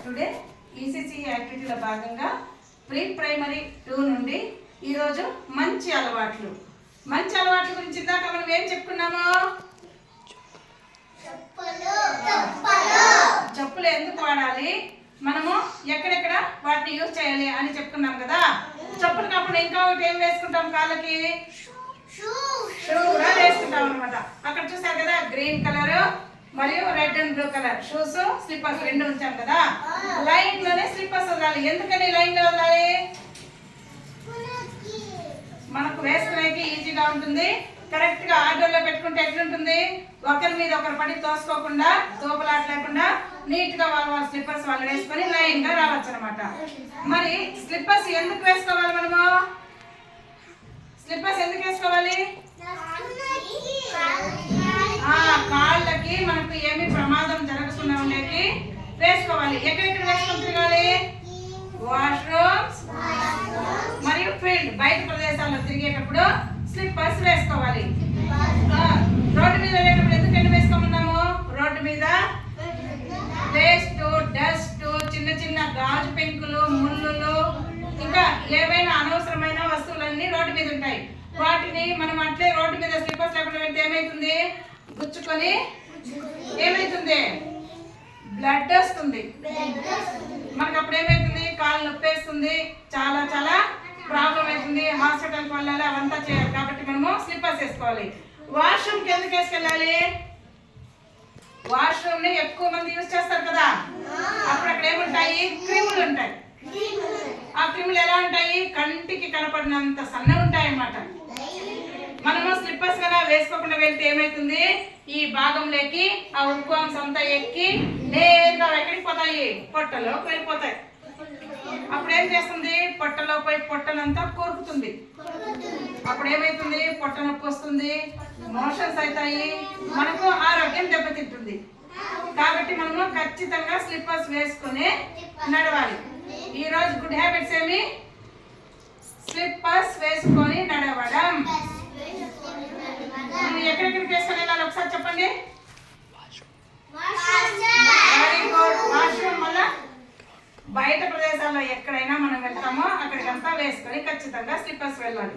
Today ECC యాక్టివిటీలో భాగంగా pre primary 2 నుండి ఈరోజు మంచి అలవాట్లు గురించి ఇందాక మనం ఏం చెప్పుకున్నాము? చెప్పులు ఎందుకు వాడాలి, మనము ఎక్కడెక్కడ వాటిని యూజ్ చేయాలి అని చెప్పుకున్నాం కదా. చెప్పులు కాకుండా ఇంకా ఒకటి ఏం వేసుకుంటాం, కాళ్ళకి షూ కూడా వేసుకుంటాం అనమాట. అక్కడ చూసారు కదా, గ్రీన్ కలర్ మరియు red and blue colour shoes, slippers రెండు ఉంచాం కదా. లైన్ లోనే స్లిప్పర్స్ వదలాలి. ఎందుకని లైన్ లో వదలాలి? మనకు వేసుకునేకి ఈజీగా ఉంటుంది. కరెక్ట్ గా ఆర్డర్ లో పెట్టుకుంటే ఎట్లుంటుంది, ఒకరి మీద ఒకరు పడి తోసుకోకుండా, తోపలాట లేకుండా నీట్ గా వాళ్ళ స్లిప్పర్స్ వాళ్ళు వేసుకొని లైన్ గా రావచ్చు అనమాట. మరి స్లిప్పర్స్ ఎందుకు వేసుకోవాలి మనము? స్లిప్పర్స్ ఎందుకు వేసుకోవాలి? కాళ్ళకి మనకు ఏమి ప్రమాదం జరగకుండా ఉండేకి వేసుకోవాలి. ఎక్కడెక్కడ వేసుకొని తిరగాలి? వాష్రూమ్స్ మరియు ఫీల్డ్, బయట ప్రదేశాల్లో తిరిగేటప్పుడు స్లిప్పర్స్ వేసుకోవాలి. రోడ్డు మీద వెళ్ళేటప్పుడు ఎందుకంటే వేసుకోమన్నాము? రోడ్డు మీద వేస్ట్, డస్ట్, చిన్న చిన్న గాజు పెంకులు, ముళ్ళులు, ఇంకా ఏవైనా అనవసరమైన వస్తువులన్నీ రోడ్డు మీద ఉంటాయి. వాటిని మనం అట్లే రోడ్డు మీద స్లిప్పర్స్ లేకుండా వెళ్తే ఏమైతుంది? గుచ్చుకొని ఏమైతుంది? బ్లడ్ వస్తుంది. మనకు అప్పుడు ఏమైతుంది? కాళ్ళు నొప్పేస్తుంది, చాలా చాలా ప్రాబ్లం అవుతుంది. హాస్పిటల్కి వెళ్ళాలి, అవంతా చేయాలి. కాబట్టి మనము స్లిప్పర్స్ వేసుకోవాలి. వాష్రూమ్కి ఎందుకు వేసుకెళ్ళాలి? వాష్రూమ్ ని ఎక్కువ మంది యూజ్ చేస్తారు కదా. అప్పుడు అక్కడ ఏముంటాయి? క్రిములు ఉంటాయి. ఆ క్రిములు ఎలా ఉంటాయి? కంటికి కనపడినంత సన్న ఉంటాయి అన్నమాట. మనము స్లిప్పర్స్ కదా వేసుకోకుండా వెళ్తే ఏమైతుంది? ఈ భాగంలోకి ఆ ఉక్కు అంశం అంతా ఎక్కి నేరుగా ఎక్కడికి పోతాయి? పొట్టలోకి వెళ్ళిపోతాయి. అప్పుడు ఏం చేస్తుంది? పొట్టలో పోయి పొట్టనంతా కొరుకుతుంది. అప్పుడు ఏమైతుంది? పొట్ట నొప్పి వస్తుంది, మోషన్స్ అవుతాయి, మనకు ఆరోగ్యం దెబ్బతింటుంది. కాబట్టి మనము ఖచ్చితంగా స్లిప్పర్స్ వేసుకుని నడవాలి. ఈ రోజు గుడ్ హ్యాబిట్స్ ఏమి? స్లిప్పర్స్ వేసుకొని నడవడం. ఎక్కడెక్కడికి వేసుకొని వెళ్ళాలి ఒకసారి చెప్పండి. వాష్రూమ్ వల్ల బయట ప్రదేశాల్లో ఎక్కడైనా మనం వెళ్తామో అక్కడికంతా వేసుకొని ఖచ్చితంగా స్లిప్పర్స్ వెళ్ళాలి.